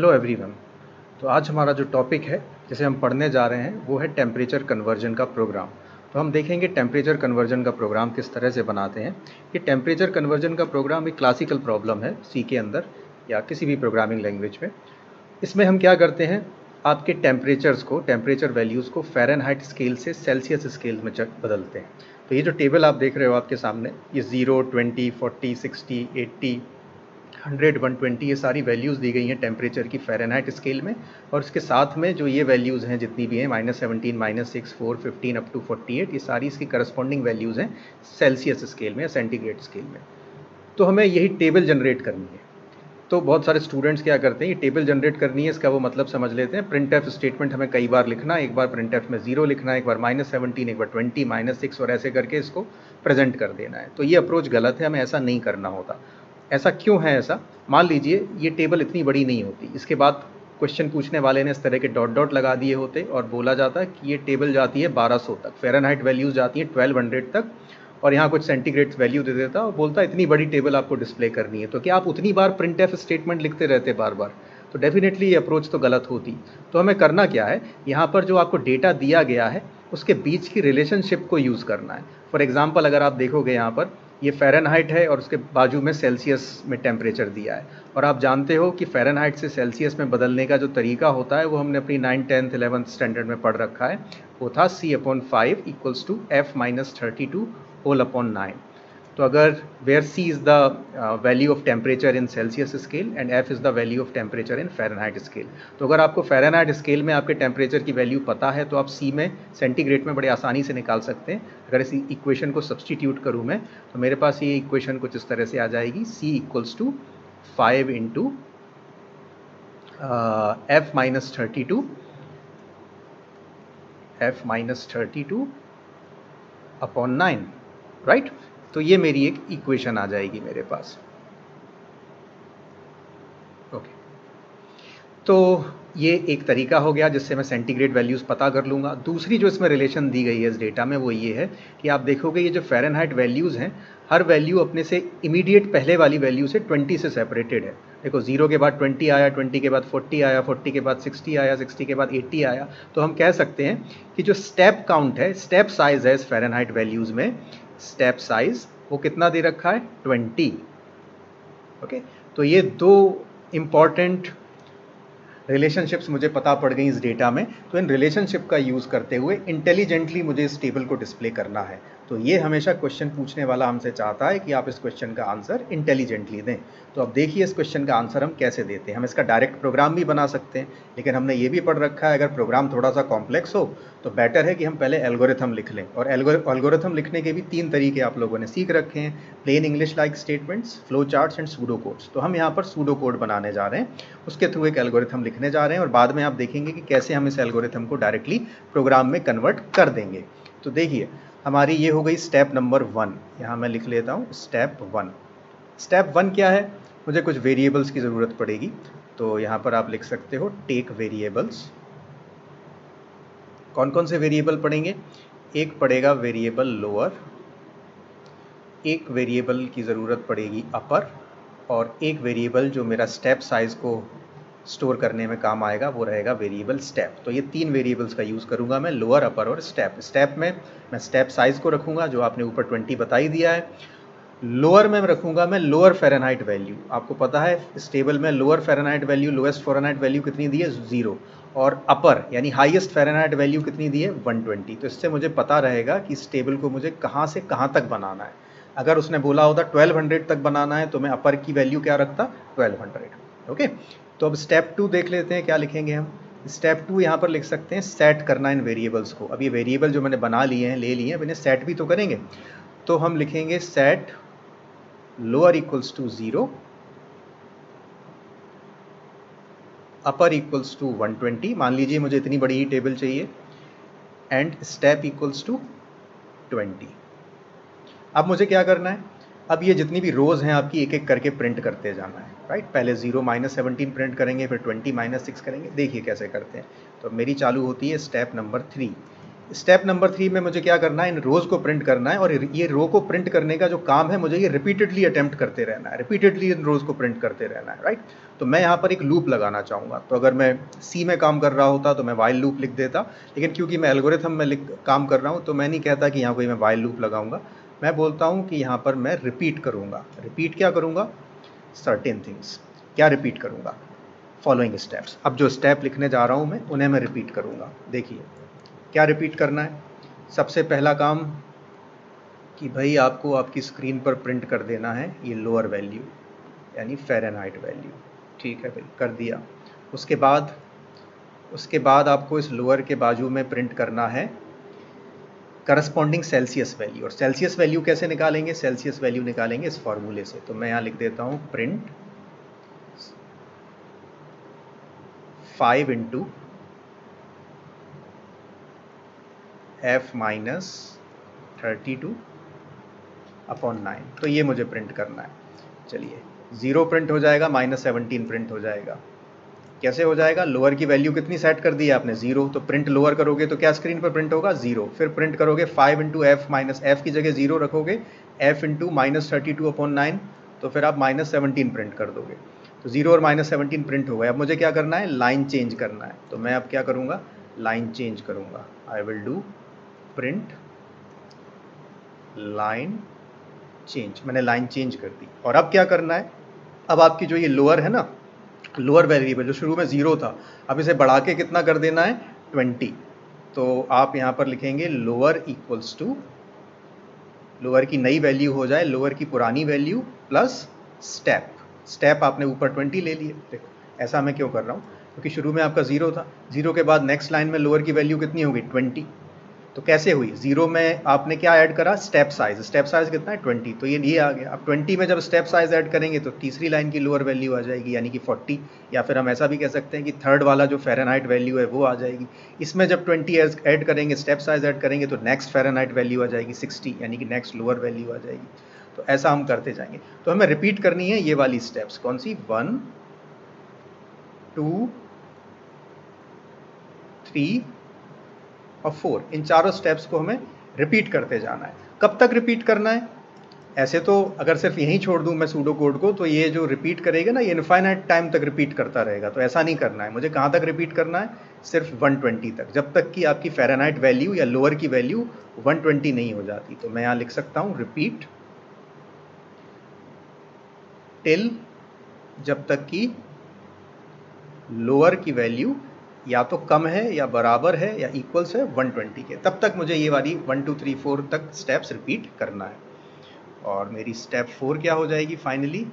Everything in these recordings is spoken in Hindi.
Hello everyone. तो आज हमारा जो टॉपिक है जिसे हम पढ़ने जा रहे हैं वो है टेम्परेचर कन्वर्जन का प्रोग्राम। तो हम देखेंगे टेम्परेचर कन्वर्जन का प्रोग्राम किस तरह से बनाते हैं। ये टेम्परेचर कन्वर्जन का प्रोग्राम एक क्लासिकल प्रॉब्लम है सी के अंदर या किसी भी प्रोग्रामिंग लैंग्वेज में। इसमें हम क्या करते हैं, आपके टेम्परेचर्स को, टेम्परेचर वैल्यूज़ को फ़ारेनहाइट स्केल से सेल्सियस स्केल में बदलते हैं। तो ये जो टेबल आप देख रहे हो आपके सामने, ये 0, 20, 40, 60, 80, 100, 120 ये सारी वैल्यूज़ दी गई हैं टेम्परेचर की फ़ारेनहाइट स्केल में। और इसके साथ में जो ये वैल्यूज़ हैं जितनी भी हैं -17, -6, 4, 15 अप टू 48, ये सारी इसकी करस्पॉन्डिंग वैल्यूज़ हैं सेल्सियस स्केल में या सेंटीग्रेड स्केल में। तो हमें यही टेबल जनरेट करनी है। तो बहुत सारे स्टूडेंट्स क्या करते हैं, ये टेबल जनरेट करनी है, इसका वो मतलब समझ लेते हैं। प्रिंट एफ स्टेटमेंट हमें कई बार लिखना है, एक बार प्रिंट एफ में 0 लिखना है, एक बार -17, एक बार 20, -6 और ऐसे करके इसको प्रेजेंट कर देना है। तो ये अप्रोच गलत है, हमें ऐसा नहीं करना होता। ऐसा क्यों है? ऐसा मान लीजिए ये टेबल इतनी बड़ी नहीं होती, इसके बाद क्वेश्चन पूछने वाले ने इस तरह के डॉट डॉट लगा दिए होते और बोला जाता कि ये टेबल जाती है 1200 तक, फ़ारेनहाइट वैल्यूज़ जाती हैं 1200 तक, और यहाँ कुछ सेंटीग्रेड वैल्यू दे देता और बोलता इतनी बड़ी टेबल आपको डिस्प्ले करनी है। तो क्या आप उतनी बार प्रिंट एफ स्टेटमेंट लिखते रहते बार बार? तो डेफिनेटली ये अप्रोच तो गलत होती। तो हमें करना क्या है, यहाँ पर जो आपको डेटा दिया गया है उसके बीच की रिलेशनशिप को यूज़ करना है। फॉर एग्जाम्पल अगर आप देखोगे यहाँ पर ये फ़ारेनहाइट है और उसके बाजू में सेल्सियस में टेम्परेचर दिया है, और आप जानते हो कि फ़ारेनहाइट से सेल्सियस में बदलने का जो तरीका होता है वो हमने अपनी 9th, 10th, 11th स्टैंडर्ड में पढ़ रखा है। वो था C/5 = F-32 होल अपॉन 9। तो अगर where C is the value of temperature in Celsius scale and F is the value of temperature in Fahrenheit scale. तो अगर आपको फ़ारेनहाइट स्केल में आपके टेम्परेचर की वैल्यू पता है तो आप C में, सेंटीग्रेड में बड़े आसानी से निकाल सकते हैं। अगर इस इक्वेशन को सब्सटीट्यूट करूँ मैं तो मेरे पास ये इक्वेशन कुछ इस तरह से आ जाएगी, C = 5 × F-32 अपॉन 9, राइट। तो ये मेरी एक इक्वेशन आ जाएगी मेरे पास। ओके, तो ये एक तरीका हो गया जिससे मैं सेंटीग्रेड वैल्यूज़ पता कर लूँगा। दूसरी जो इसमें रिलेशन दी गई है इस डेटा में वो ये है कि आप देखोगे ये जो फ़ारेनहाइट वैल्यूज़ हैं, हर वैल्यू अपने से इमीडिएट पहले वाली वैल्यू से 20 से सेपरेटेड है। देखो 0 के बाद 20 आया, 20 के बाद 40 आया, 40 के बाद 60 आया, 60 के बाद 80 आया। तो हम कह सकते हैं कि जो स्टेप काउंट है, स्टेप साइज़ है इस फ़ारेनहाइट वैल्यूज़ में, स्टेप साइज़ वो कितना दे रखा है? 20। ओके, तो ये दो इम्पॉर्टेंट रिलेशनशिप्स मुझे पता पड़ गई इस डेटा में। तो इन रिलेशनशिप का यूज़ करते हुए इंटेलिजेंटली मुझे इस टेबल को डिस्प्ले करना है। तो ये हमेशा क्वेश्चन पूछने वाला हमसे चाहता है कि आप इस क्वेश्चन का आंसर इंटेलिजेंटली दें। तो अब देखिए इस क्वेश्चन का आंसर हम कैसे देते हैं। हम इसका डायरेक्ट प्रोग्राम भी बना सकते हैं, लेकिन हमने ये भी पढ़ रखा है अगर प्रोग्राम थोड़ा सा कॉम्प्लेक्स हो तो बेटर है कि हम पहले एल्गोरिथम लिख लें। और एल्गोरिथम लिखने के भी 3 तरीके आप लोगों ने सीख रखे हैं, plain English like statements, flow charts and pseudo codes. तो हम यहाँ पर सूडो कोड बनाने जा रहे हैं, उसके थ्रू एक एल्गोरिथम लिखने जा रहे हैं और बाद में आप देखेंगे कि कैसे हम इस एल्गोरिथम को डायरेक्टली प्रोग्राम में कन्वर्ट कर देंगे। तो देखिए हमारी ये हो गई स्टेप नंबर 1। यहाँ मैं लिख लेता हूँ स्टेप 1। स्टेप 1 क्या है? मुझे कुछ वेरिएबल्स की ज़रूरत पड़ेगी। तो यहाँ पर आप लिख सकते हो टेक वेरिएबल्स। कौन कौन से वेरिएबल पढ़ेंगे? एक पड़ेगा वेरिएबल लोअर, एक वेरिएबल की ज़रूरत पड़ेगी अपर, और एक वेरिएबल जो मेरा स्टेप साइज़ को स्टोर करने में काम आएगा वो रहेगा वेरिएबल स्टेप। तो ये 3 वेरिएबल्स का यूज़ करूँगा मैं, लोअर, अपर और स्टेप। स्टेप में मैं स्टेप साइज़ को रखूँगा जो आपने ऊपर 20 बता ही दिया है। लोअर में रखूँगा मैं लोअर फ़ारेनहाइट वैल्यू। आपको पता है इस टेबल में lower Fahrenheit value, lowest Fahrenheit value कितनी दी है? 0। और अपर यानी हाईएस्ट फ़ारेनहाइट वैल्यू कितनी दी है? 120। तो इससे मुझे पता रहेगा कि इस टेबल को मुझे कहाँ से कहाँ तक बनाना है। अगर उसने बोला होता 1200 तक बनाना है तो मैं अपर की वैल्यू क्या रखता? 1200। ओके, तो अब स्टेप 2 देख लेते हैं क्या लिखेंगे हम। स्टेप 2 यहाँ पर लिख सकते हैं सेट करना इन वेरिएबल्स को। अब ये वेरिएबल जो मैंने बना लिए हैं, ले लिए हैं, अब इन्हें सेट भी तो करेंगे। तो हम लिखेंगे set lower equals to 0, upper equals to 120। मान लीजिए मुझे इतनी बड़ी ही टेबल चाहिए, एंड स्टेप इक्वल्स टू 20। अब मुझे क्या करना है? अब ये जितनी भी रोज़ हैं आपकी एक एक करके प्रिंट करते जाना है, राइट। पहले 0 -17 प्रिंट करेंगे, फिर 20 -6 करेंगे। देखिए कैसे करते हैं। तो मेरी चालू होती है स्टेप नंबर 3। स्टेप नंबर 3 में मुझे क्या करना है, इन रोज़ को प्रिंट करना है, और ये रो को प्रिंट करने का जो काम है मुझे ये रिपीटेडली अटेम्प्ट करते रहना है, रिपीटेडली इन रोज़ को प्रिंट करते रहना है, राइट। तो मैं यहाँ पर एक लूप लगाना चाहूँगा। तो अगर मैं सी में काम कर रहा होता तो मैं वाइल लूप लिख देता, लेकिन क्योंकि मैं एल्गोरिथम में काम कर रहा हूँ तो मैं नहीं कहता कि यहाँ कोई मैं वाइल लूप लगाऊंगा। मैं बोलता हूँ कि यहाँ पर मैं रिपीट करूँगा। रिपीट क्या करूँगा? Certain things. क्या रिपीट करूँगा? Following steps. अब जो स्टेप लिखने जा रहा हूँ मैं उन्हें मैं रिपीट करूँगा। देखिए क्या रिपीट करना है। सबसे पहला काम कि भाई आपको आपकी स्क्रीन पर प्रिंट कर देना है ये लोअर वैल्यू, यानी फ़ारेनहाइट वैल्यू। ठीक है भाई, कर दिया। उसके बाद आपको इस लोअर के बाजू में प्रिंट करना है करस्पॉन्डिंग सेल्सियस वैल्यू। और सेल्सियस वैल्यू कैसे निकालेंगे? सेल्सियस वैल्यू निकालेंगे इस फॉर्मूले से। तो मैं यहाँ लिख देता हूँ प्रिंट 5 इंटू F माइनस 32/9। तो ये मुझे प्रिंट करना है। चलिए, 0 प्रिंट हो जाएगा, -17 प्रिंट हो जाएगा। कैसे हो जाएगा? लोअर की वैल्यू कितनी सेट कर दी है आपने? 0। तो प्रिंट लोअर करोगे तो क्या स्क्रीन पर प्रिंट होगा? 0। फिर प्रिंट करोगे 5 इंटू F माइनस F की जगह 0 रखोगे, F इंटू -32/9, तो फिर आप -17 प्रिंट कर दोगे। तो 0 और -17 प्रिंट हो गए। अब मुझे क्या करना है? लाइन चेंज करना है। तो मैं अब क्या करूँगा? लाइन चेंज करूँगा। I will do print line change. मैंने लाइन चेंज कर दी। और अब क्या करना है? अब आपकी जो ये लोअर है ना, लोअर वेरिएबल जो शुरू में 0 था, अब इसे बढ़ा के कितना कर देना है? 20। तो आप यहाँ पर लिखेंगे लोअर इक्वल्स टू, लोअर की नई वैल्यू हो जाए लोअर की पुरानी वैल्यू प्लस स्टेप। स्टेप आपने ऊपर 20 ले लिए। देखो ऐसा मैं क्यों कर रहा हूँ, क्योंकि शुरू में आपका 0 था। 0 के बाद नेक्स्ट लाइन में लोअर की वैल्यू कितनी होगी? 20। तो कैसे हुई? 0 में आपने क्या ऐड करा? Step size. स्टेप साइज कितना है? 20। तो ये आ गया। अब 20 में जब स्टेप साइज ऐड करेंगे तो तीसरी लाइन की लोअर वैल्यू आ जाएगी, यानी कि 40। या फिर हम ऐसा भी कह सकते हैं कि थर्ड वाला जो फ़ारेनहाइट वैल्यू है वो आ जाएगी। इसमें जब 20 ऐड करेंगे, स्टेप साइज ऐड करेंगे, तो नेक्स्ट फ़ारेनहाइट वैल्यू आ जाएगी 60, यानी कि नेक्स्ट लोअर वैल्यू आ जाएगी। तो ऐसा हम करते जाएंगे। तो हमें रिपीट करनी है ये वाली स्टेप्स। कौन सी? 1, 2, 3 और 4। इन चारों स्टेप्स को हमें रिपीट करते जाना है। कब तक रिपीट करना है? ऐसे तो अगर सिर्फ यहीं छोड़ दूं मैं सूडो कोड को, तो ये जो रिपीट करेगा ना, ये इनफाइनाइट टाइम तक रिपीट करता रहेगा। तो ऐसा नहीं करना है। मुझे कहाँ तक रिपीट करना है? सिर्फ 120 तक, जब तक कि आपकी फ़ारेनहाइट वैल्यू या लोअर की वैल्यू 120 नहीं हो जाती। तो मैं यहाँ लिख सकता हूँ रिपीट टिल, जब तक कि लोअर की वैल्यू या तो कम है या बराबर है या इक्वल्स है 120 के, तब तक मुझे ये वाली 1 2 3 4 तक स्टेप्स रिपीट करना है। और मेरी स्टेप 4 क्या हो जाएगी फाइनली?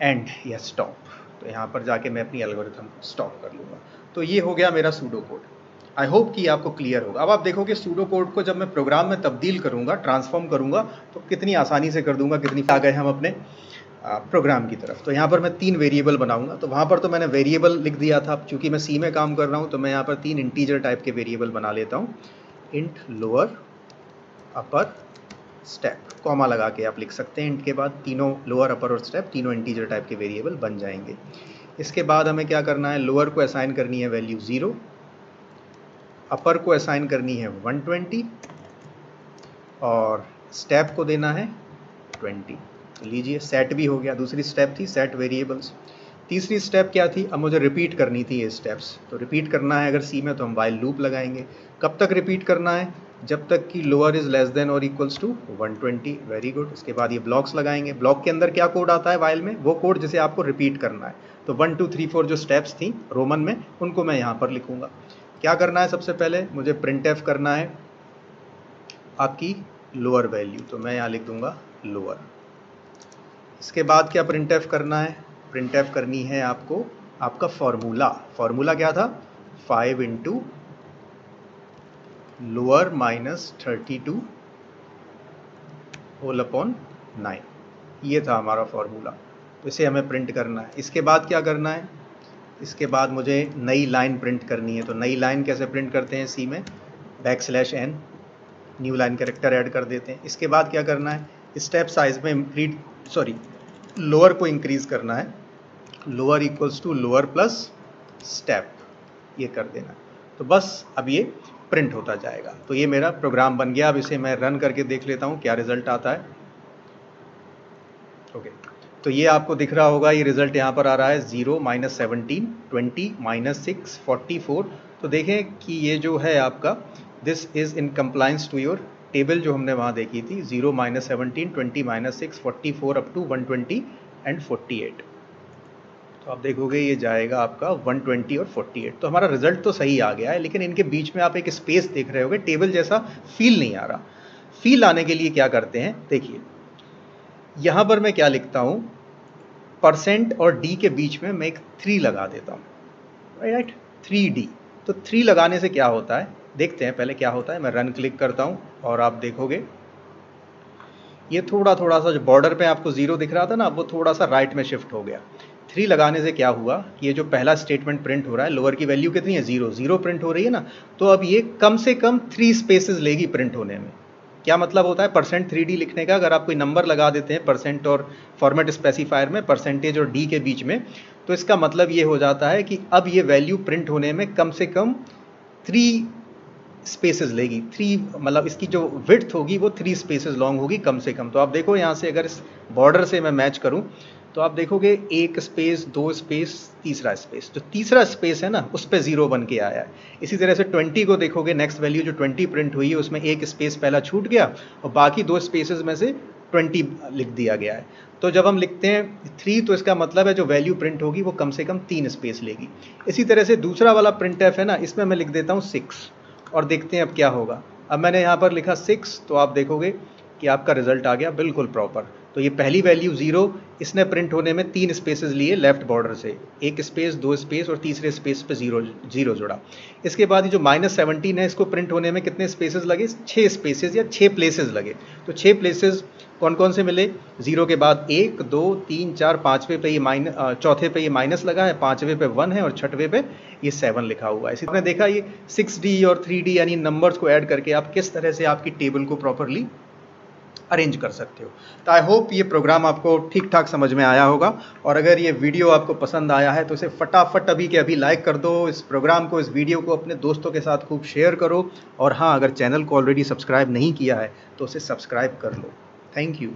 एंड या स्टॉप। तो यहाँ पर जाके मैं अपनी एल्गोरिथम स्टॉप कर लूँगा। तो ये हो गया मेरा सूडो कोड। आई होप कि आपको क्लियर होगा। अब आप देखोगे सूडो कोड को जब मैं प्रोग्राम में तब्दील करूँगा, ट्रांसफॉर्म करूँगा, तो कितनी आसानी से कर दूँगा। कितनी आ गए हम अपने प्रोग्राम की तरफ। तो यहाँ पर मैं 3 वेरिएबल बनाऊंगा। तो वहाँ पर तो मैंने वेरिएबल लिख दिया था। चूँकि मैं सी में काम कर रहा हूँ तो मैं यहाँ पर 3 इंटीजर टाइप के वेरिएबल बना लेता हूँ। इंट लोअर, अपर, स्टेप, कॉमा लगा के आप लिख सकते हैं। इंट के बाद तीनों लोअर, अपर और स्टेप तीनों इंटीजर टाइप के वेरिएबल बन जाएंगे। इसके बाद हमें क्या करना है? लोअर को असाइन करनी है वैल्यू 0, अपर को असाइन करनी है 120 और स्टेप को देना है 20। लीजिए सेट भी हो गया। दूसरी स्टेप थी सेट वेरिएबल्स। तीसरी स्टेप क्या थी? अब मुझे रिपीट करनी थी ये स्टेप्स। तो रिपीट करना है अगर सी में तो हम वाइल लूप लगाएंगे। कब तक रिपीट करना है? जब तक कि लोअर इज लेस देन और इक्वल्स टू 120। Very good. उसके बाद ये ब्लॉक्स लगाएंगे। ब्लॉक के अंदर क्या कोड आता है वाइल में? वो कोड जिसे आपको रिपीट करना है। तो 1 2 3 4 जो स्टेप्स थी रोमन में, उनको मैं यहाँ पर लिखूँगा। क्या करना है? सबसे पहले मुझे प्रिंट एफ करना है आपकी लोअर वैल्यू। तो मैं यहाँ लिख दूँगा लोअर। इसके बाद क्या प्रिंट एफ करना है? प्रिंट एफ करनी है आपको आपका फॉर्मूला। फॉर्मूला क्या था? 5 into lower minus 32 whole upon 9। ये था हमारा फॉर्मूला। तो इसे हमें प्रिंट करना है। इसके बाद क्या करना है? इसके बाद मुझे नई लाइन प्रिंट करनी है। तो नई लाइन कैसे प्रिंट करते हैं सी में? \n, new line character add कर देते हैं। इसके बाद क्या करना है? स्टेप साइज में लोअर को इंक्रीज करना है। Lower equals to lower plus step, ये कर देना। तो बस अब ये प्रिंट होता जाएगा। तो ये मेरा प्रोग्राम बन गया। अब इसे मैं रन करके देख लेता हूँ क्या रिजल्ट आता है। ओके, तो ये आपको दिख रहा होगा, ये रिजल्ट यहाँ पर आ रहा है 0 -17 20 -6 44। तो देखें कि ये जो है आपका this is in compliance to your table जो हमने वहाँ देखी थी, 0 -17 20 -6 44 अप टू 120 एंड 48। तो आप देखोगे ये जाएगा आपका 120 और 48। तो हमारा रिजल्ट तो सही आ गया है, लेकिन इनके बीच में आप एक स्पेस देख रहे होगे, टेबल जैसा फील नहीं आ रहा। फील आने के लिए क्या करते हैं, देखिए यहाँ पर मैं क्या लिखता हूँ, परसेंट और डी के बीच में मैं एक 3 लगा देता हूँ, राइट, 3D। तो 3 लगाने से क्या होता है, देखते हैं पहले क्या होता है। मैं रन क्लिक करता हूँ और आप देखोगे ये थोड़ा सा जो बॉर्डर पे आपको 0 दिख रहा था ना, वो थोड़ा सा राइट में शिफ्ट हो गया। 3 लगाने से क्या हुआ कि ये जो पहला स्टेटमेंट प्रिंट हो रहा है, लोअर की वैल्यू कितनी है, 0 0 प्रिंट हो रही है ना, तो अब ये कम से कम 3 स्पेसेस लेगी प्रिंट होने में। क्या मतलब होता है परसेंट 3D लिखने का, अगर आप कोई नंबर लगा देते हैं परसेंट और फॉर्मेट स्पेसिफायर में, परसेंटेज और डी के बीच में, तो इसका मतलब ये हो जाता है कि अब ये वैल्यू प्रिंट होने में कम से कम 3 स्पेसेस लेगी। 3 मतलब इसकी जो विड्थ होगी वो 3 स्पेसेस लॉन्ग होगी कम से कम। तो आप देखो यहाँ से अगर इस बॉर्डर से मैं मैच करूँ तो आप देखोगे 1 स्पेस 2 स्पेस तीसरा स्पेस, जो तीसरा स्पेस है ना उस पर 0 बन के आया है। इसी तरह से 20 को देखोगे, नेक्स्ट वैल्यू जो 20 प्रिंट हुई है उसमें 1 स्पेस पहला छूट गया और बाकी 2 स्पेसेस में से 20 लिख दिया गया है। तो जब हम लिखते हैं 3 तो इसका मतलब है जो वैल्यू प्रिंट होगी वो कम से कम 3 स्पेस लेगी। इसी तरह से दूसरा वाला प्रिंट एफ है ना, इसमें मैं लिख देता हूँ 6 और देखते हैं अब क्या होगा। अब मैंने यहाँ पर लिखा 6, तो आप देखोगे कि आपका रिजल्ट आ गया बिल्कुल प्रॉपर। तो ये पहली वैल्यू 0, इसने प्रिंट होने में 3 स्पेसेस लिए लेफ्ट बॉर्डर से, 1 स्पेस 2 स्पेस और तीसरे स्पेस पे 0 जुड़ा। इसके बाद ये जो -17 है, इसको प्रिंट होने में कितने स्पेसेस लगे, 6 स्पेसेस या 6 प्लेसेस लगे। तो 6 प्लेसेस कौन कौन से मिले, 0 के बाद 1 2 3 4, पाँचवें पे ये चौथे पे ये माइनस लगा है, पाँचवें पे 1 है और छठवें पे ये 7 लिखा हुआ है। इसी तरह देखा ये 6D और 3D यानी नंबर्स को ऐड करके आप किस तरह से आपकी टेबल को प्रॉपरली अरेंज कर सकते हो। तो आई होप ये प्रोग्राम आपको ठीक ठाक समझ में आया होगा, और अगर ये वीडियो आपको पसंद आया है तो इसे फटाफट अभी के अभी लाइक कर दो, इस प्रोग्राम को, इस वीडियो को अपने दोस्तों के साथ खूब शेयर करो, और हाँ, अगर चैनल को ऑलरेडी सब्सक्राइब नहीं किया है तो उसे सब्सक्राइब कर लो। Thank you.